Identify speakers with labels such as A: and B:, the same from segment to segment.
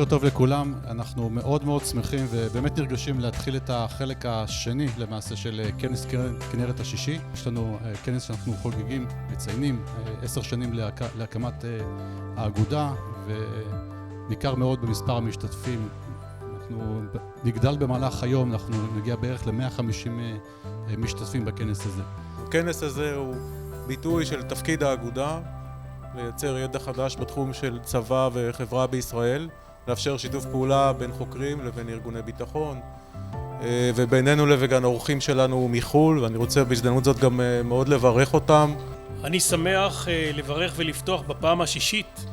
A: בוקר טוב לכולם, אנחנו מאוד מאוד שמחים ובאמת נרגשים להתחיל את החלק השני למעשה של כנס כנרת השישי. יש לנו כנס שאנחנו חוגגים, מציינים 10 שנים להקמת האגודה, וניכר מאוד במספר המשתתפים. אנחנו נגדל במהלך היום, אנחנו נגיע בערך ל-150 משתתפים בכנס הזה.
B: הכנס הזה הוא ביטוי של תפקיד האגודה, לייצר ידע חדש בתחום של צבא וחברה בישראל, לאפשר שיתוף פעולה בין חוקרים לבין ארגוני ביטחון, ובינינו לבין האורחים שלנו מחול, ואני רוצה בהזדמנות זאת גם מאוד לברך אותם.
C: אני שמח לברך ולפתוח בפעם השישית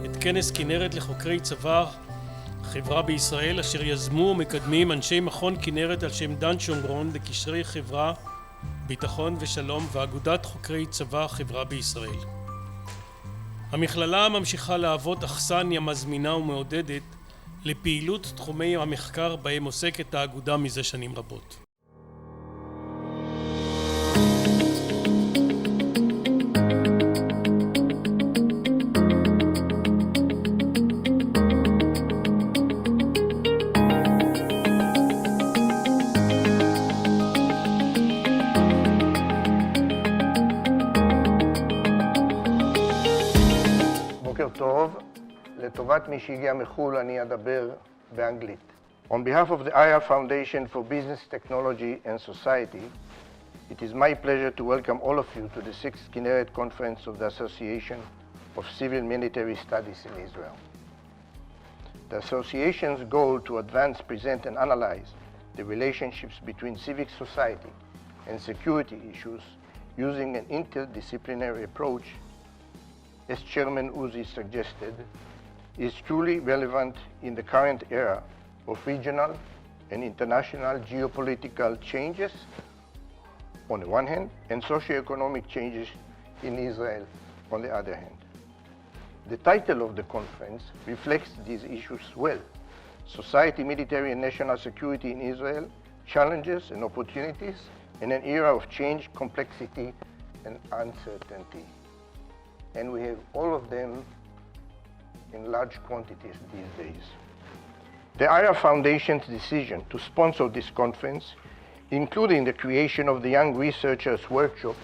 C: את כנס כנרת לחוקרי צבא-חברה בישראל, אשר יזמו ומקדמים אנשי מכון כנרת על שם דן שומרון לקשרי חברה, ביטחון ושלום ואגודת חוקרי צבא-חברה בישראל. המכללה ממשיכה להוות אכסניה מזמינה ומעודדת לפעילות תחומי המחקר בהם עוסקת האגודה מזה שנים רבות.
D: טוב, לטובת מי שהגיע מחול אני אדבר באנגלית. On behalf of the Ira Foundation for Business, Technology and Society, it is my pleasure to welcome all of you to the 6th Kinneret Conference of the Association of Civil Military Studies in Israel. The association's goal to advance, present and analyze the relationships between civic society and security issues using an interdisciplinary approach, as Chairman Uzi suggested, is truly relevant in the current era of regional and international geopolitical changes on the one hand and socio-economic changes in Israel on the other hand. The title of the conference reflects these issues well: Society, Military and National Security in Israel, Challenges and Opportunities in an Era of Change, Complexity and Uncertainty. And we have all of them in large quantities these days. The Ira Foundation's decision to sponsor this conference, including the creation of the Young Researchers Workshop,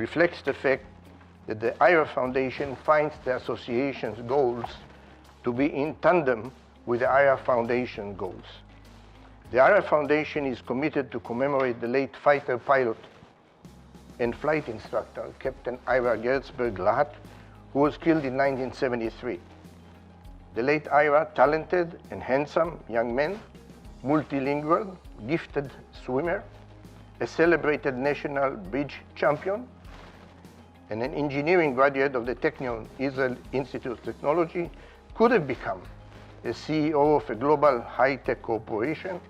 D: reflects the fact that the Ira Foundation finds the association's goals to be in tandem with the Ira Foundation goals. The Ira Foundation is committed to commemorate the late fighter pilot and flight instructor, Captain Ira Gertzberg-Lahat, who was killed in 1973. The late Ira, talented and handsome young man, multilingual, gifted swimmer, a celebrated national bridge champion, and an engineering graduate of the Technion Israel Institute of Technology, could have become a CEO of a global high-tech corporation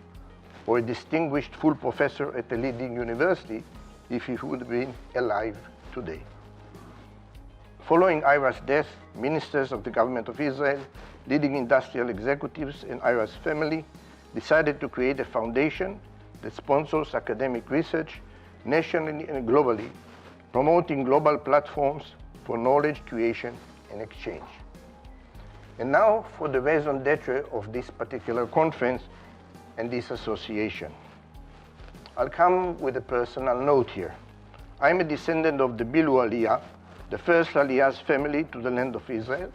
D: or a distinguished full professor at a leading university if he would have been alive today. Following Ira's death, ministers of the government of Israel, leading industrial executives and Ira's family decided to create a foundation that sponsors academic research nationally and globally, promoting global platforms for knowledge creation and exchange. And now for the raison d'etre of this particular conference and this association. I'll come with a personal note here. I'm a descendant of the Bilu Aliyah, the first Aliyah's family to the land of Israel,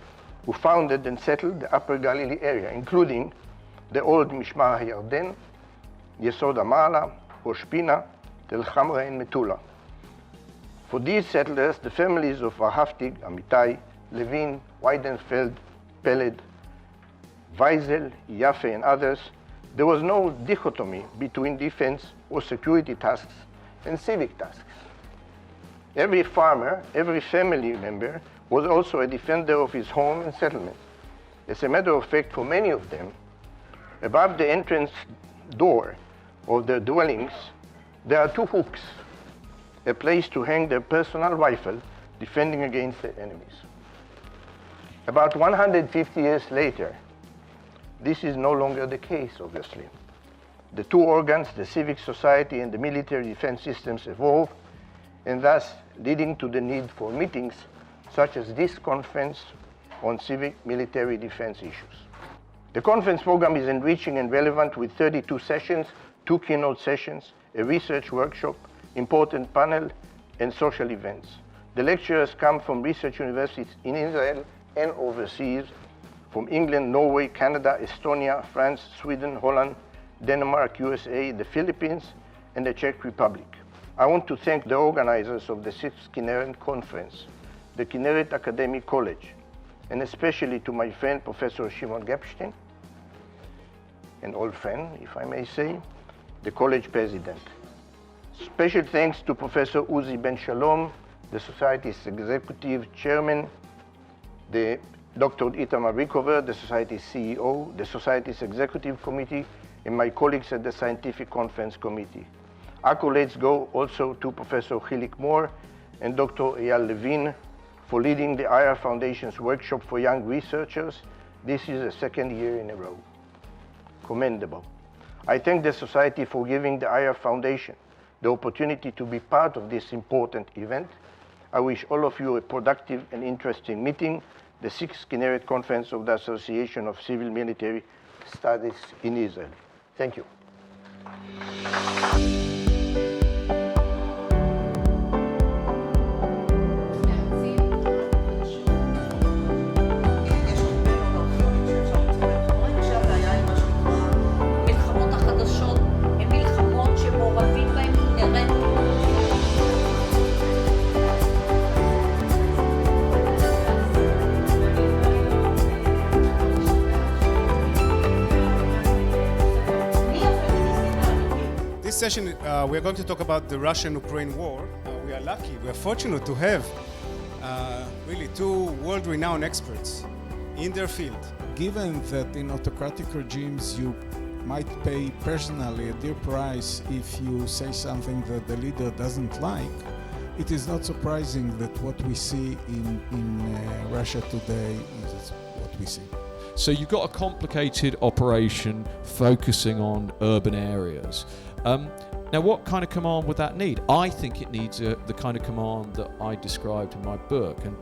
D: who founded and settled the Upper Galilee area, including the old Mishmar HaYarden, Yesod HaMa'ala, Rosh Pina, Tel Hamra and Metula. For these settlers, the families of Rahaftig, Amitai, Levin, Weidenfeld, Peled, Weisel, Yaffe and others, there was no dichotomy between defense or security tasks and civic tasks. Every farmer, every family member was also a defender of his home and settlement. As a matter of fact, for many of them, above the entrance door of their dwellings, there are 2 hooks, a place to hang their personal rifle, defending against their enemies. About 150 years later, this is no longer the case, obviously. The 2 organs, the civic society and the military defense systems, evolve, and thus leading to the need for meetings such as this conference on civic military defense issues. The conference program is enriching and relevant with 32 sessions, 2 keynote sessions, a research workshop, important panel, and social events. The lecturers come from research universities in Israel and overseas, from England, Norway, Canada, Estonia, France, Sweden, Holland, Denmark, USA, the Philippines, and the Czech Republic. I want to thank the organizers of the 6th Kinneret Conference, the Kinneret Academic College, and especially to my friend Professor Shimon Gepstein, an old friend, if I may say, the college president. Special thanks to Professor Uzi Ben Shalom, the Society's executive chairman, the Dr. Itamar Rikover, the Society's CEO, the Society's executive committee, and my colleagues at the Scientific Conference Committee. Accolades go also to Professor Hilik Moore and Dr. Eyal Levin for leading the Ira Foundation's workshop for young researchers. This is the 2nd year in a row. Commendable. I thank the Society for giving the Ira Foundation the opportunity to be part of this important event. I wish all of you a productive and interesting meeting, the 6th Kinneret Conference of the Association of Civil Military Studies in Israel. Thank you.
E: This session, we are going to talk about the Russian-Ukraine war. We are lucky, we are fortunate to have really 2 world-renowned experts in their field.
F: Given that in autocratic regimes you might pay personally a dear price if you say something that the leader doesn't like, it is not surprising that what we see in Russia today is what we see.
G: So you've got a complicated operation focusing on urban areas. Now, what kind of command would that need? I think it needs the kind of command that I described in my book. And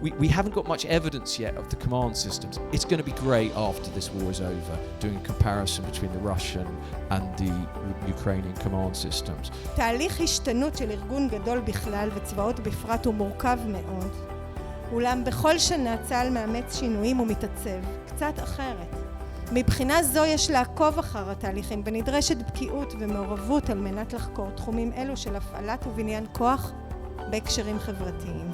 G: we haven't got much evidence yet of the command systems. It's going to be great after this war is over, doing a comparison between the Russian and the Ukrainian command systems.
H: תהליך השתנות של ארגון גדול בכלל וצבאות בפרט הוא מורכב מאוד. אולם בכל שנה צה"ל מאמץ שינויים ומתעצב, קצת אחרת. מבחינה זו יש לעקוב אחר התהליכים ונדרשת בקיאות ומעורבות על מנת לחקור תחומים אלו של הפעלת ובניין כוח בהקשרים חברתיים.